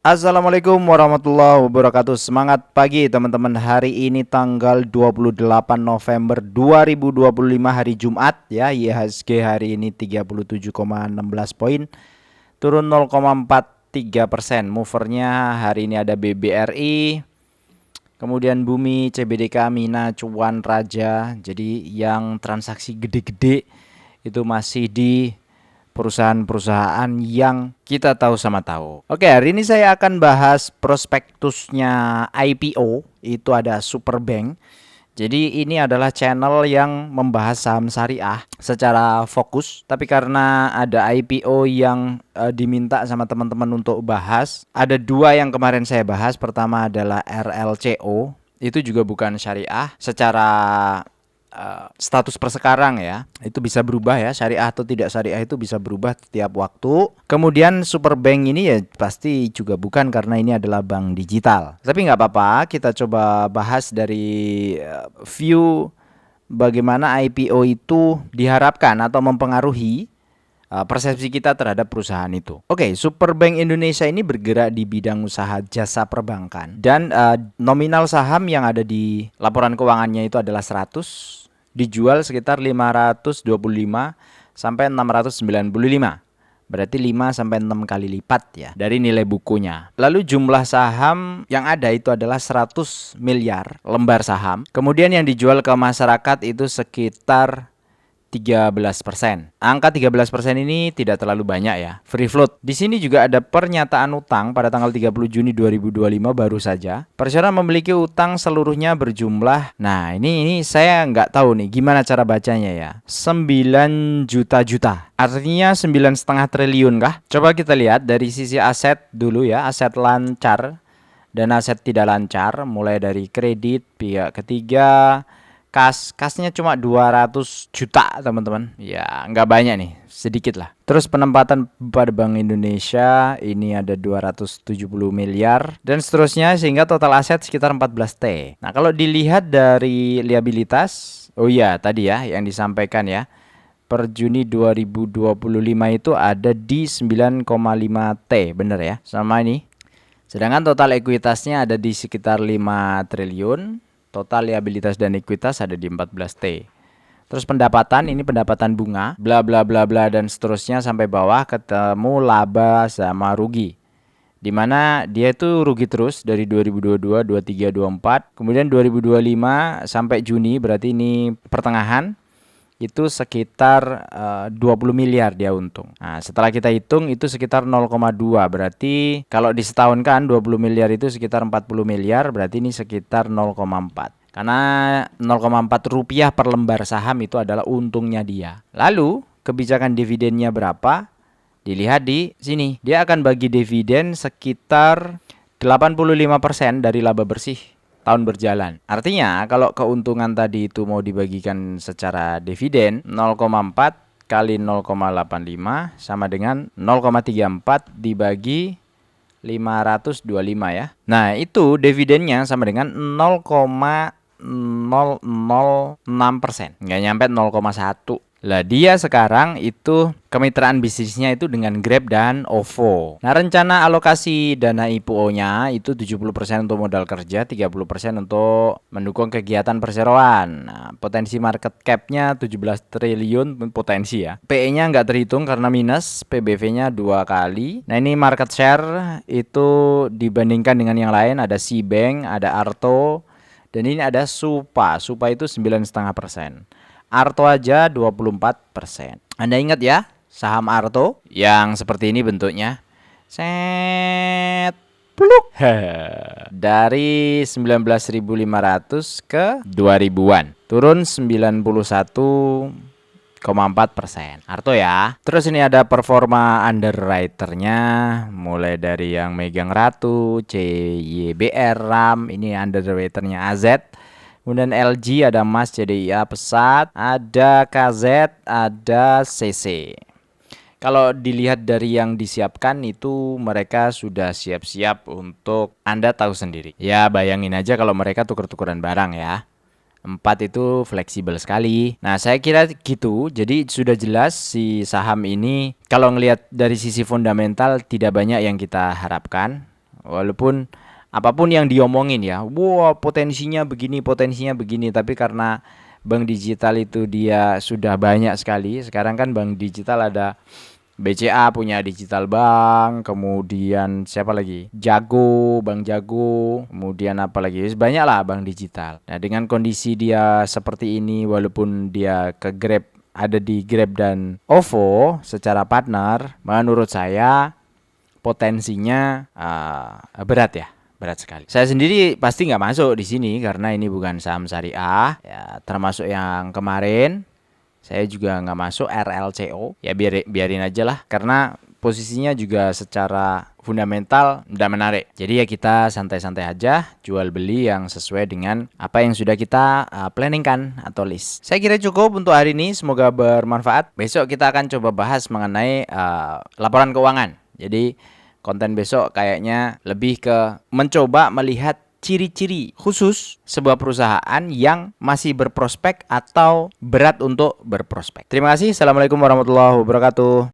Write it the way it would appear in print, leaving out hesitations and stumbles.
Assalamualaikum warahmatullahi wabarakatuh. Semangat pagi teman-teman. Hari ini tanggal 28 November 2025 hari Jumat ya. IHSG hari ini 37,16 poin, turun 0,43%. Movernya hari ini ada BBRI, kemudian Bumi, CBDK, Mina, Cuan, Raja. Jadi yang transaksi gede-gede itu masih di perusahaan-perusahaan yang kita tahu sama tahu. Oke, hari ini saya akan bahas prospektusnya IPO, itu ada Superbank. Jadi ini adalah channel yang membahas saham syariah secara fokus. Tapi karena ada IPO yang diminta sama teman-teman untuk bahas, ada dua yang kemarin saya bahas. Pertama adalah RLCO, itu juga bukan syariah secara status per sekarang ya, itu bisa berubah ya, syariah atau tidak syariah itu bisa berubah setiap waktu. Kemudian Superbank ini ya pasti juga bukan, karena ini adalah bank digital. Tapi nggak apa-apa, kita coba bahas dari view bagaimana IPO itu diharapkan atau mempengaruhi persepsi kita terhadap perusahaan itu. Oke, Superbank Indonesia ini bergerak di bidang usaha jasa perbankan, dan nominal saham yang ada di laporan keuangannya itu adalah 100, dijual sekitar 525 sampai 695. Berarti 5 sampai 6 kali lipat ya dari nilai bukunya. Lalu jumlah saham yang ada itu adalah 100 miliar lembar saham. Kemudian yang dijual ke masyarakat itu sekitar 13%. Angka 13% ini tidak terlalu banyak ya. Free float. Di sini juga ada pernyataan utang pada tanggal 30 Juni 2025 baru saja. Persero memiliki utang seluruhnya berjumlah, nah ini saya nggak tahu nih gimana cara bacanya ya. 9 juta. Artinya 9,5 triliun kah? Coba kita lihat dari sisi aset dulu ya. Aset lancar dan aset tidak lancar, mulai dari kredit, pihak ketiga, kasnya cuma 200 juta teman-teman. Ya nggak banyak nih, sedikit lah. Terus penempatan pada Bank Indonesia ini ada 270 miliar dan seterusnya, sehingga total aset sekitar 14T. Nah kalau dilihat dari liabilitas, oh iya tadi ya yang disampaikan ya, per Juni 2025 itu ada di 9,5T, bener ya, sama ini. Sedangkan total ekuitasnya ada di sekitar 5 triliun. Total liabilitas dan ekuitas ada di 14T. Terus pendapatan, ini pendapatan bunga, bla bla bla bla dan seterusnya sampai bawah ketemu laba sama rugi. Dimana dia itu rugi terus dari 2022, 23, 24. Kemudian 2025 sampai Juni, berarti ini pertengahan, itu sekitar 20 miliar dia untung. Nah, setelah kita hitung itu sekitar 0,2. Berarti kalau disetahunkan 20 miliar itu sekitar 40 miliar, berarti ini sekitar 0,4. Karena 0,4 rupiah per lembar saham itu adalah untungnya dia. Lalu kebijakan dividennya berapa? Dilihat di sini. Dia akan bagi dividen sekitar 85% dari laba bersih tahun berjalan. Artinya kalau keuntungan tadi itu mau dibagikan secara dividen, 0,4 kali 0,85 sama dengan 0,34 dibagi 525 ya. Nah itu dividennya sama dengan 0,006%, nggak nyampe 0,1. Lah dia sekarang itu kemitraan bisnisnya itu dengan Grab dan OVO. Nah rencana alokasi dana IPO-nya itu 70% untuk modal kerja, 30% untuk mendukung kegiatan perseroan. Nah, potensi market cap-nya 17 triliun potensi ya. PE-nya nggak terhitung karena minus, PBV-nya 2 kali. Nah ini market share itu dibandingkan dengan yang lain, ada Cbank, ada Arto, dan ini ada Supa. Supa itu 9,5%. Arto aja 24%. Anda ingat ya saham Arto yang seperti ini bentuknya? Set pluk. Dari 19.500 ke 2000-an. Turun 91,4%. Arto ya. Terus ini ada performa underwriternya, mulai dari yang megang Ratu, CYBR, RAM, ini underwriternya AZ. Kemudian LG, ada Mas, CDIA, Pesat, ada KZ, ada CC. Kalau dilihat dari yang disiapkan itu mereka sudah siap-siap untuk Anda tahu sendiri. Ya bayangin aja kalau mereka tuker-tukeran barang ya. 4 itu fleksibel sekali. Nah saya kira gitu. Jadi sudah jelas si saham ini kalau ngelihat dari sisi fundamental tidak banyak yang kita harapkan Walaupun apapun yang diomongin ya, wah potensinya begini, tapi karena bank digital itu dia sudah banyak sekali. Sekarang kan bank digital ada BCA punya digital bank, kemudian siapa lagi? Bank Jago, kemudian apa lagi? Banyak lah bank digital. Nah, dengan kondisi dia seperti ini, walaupun dia ke Grab, ada di Grab dan OVO secara partner, menurut saya potensinya berat ya. Berat sekali. Saya sendiri pasti nggak masuk di sini karena ini bukan saham syariah, ya termasuk yang kemarin. Saya juga nggak masuk RLCO, ya biarin aja lah, karena posisinya juga secara fundamental tidak menarik. Jadi ya kita santai-santai aja, jual beli yang sesuai dengan apa yang sudah kita planningkan atau list. Saya kira cukup untuk hari ini, semoga bermanfaat. Besok kita akan coba bahas mengenai laporan keuangan. Jadi konten besok kayaknya lebih ke mencoba melihat ciri-ciri khusus sebuah perusahaan yang masih berprospek atau berat untuk berprospek. Terima kasih. Assalamualaikum warahmatullahi wabarakatuh.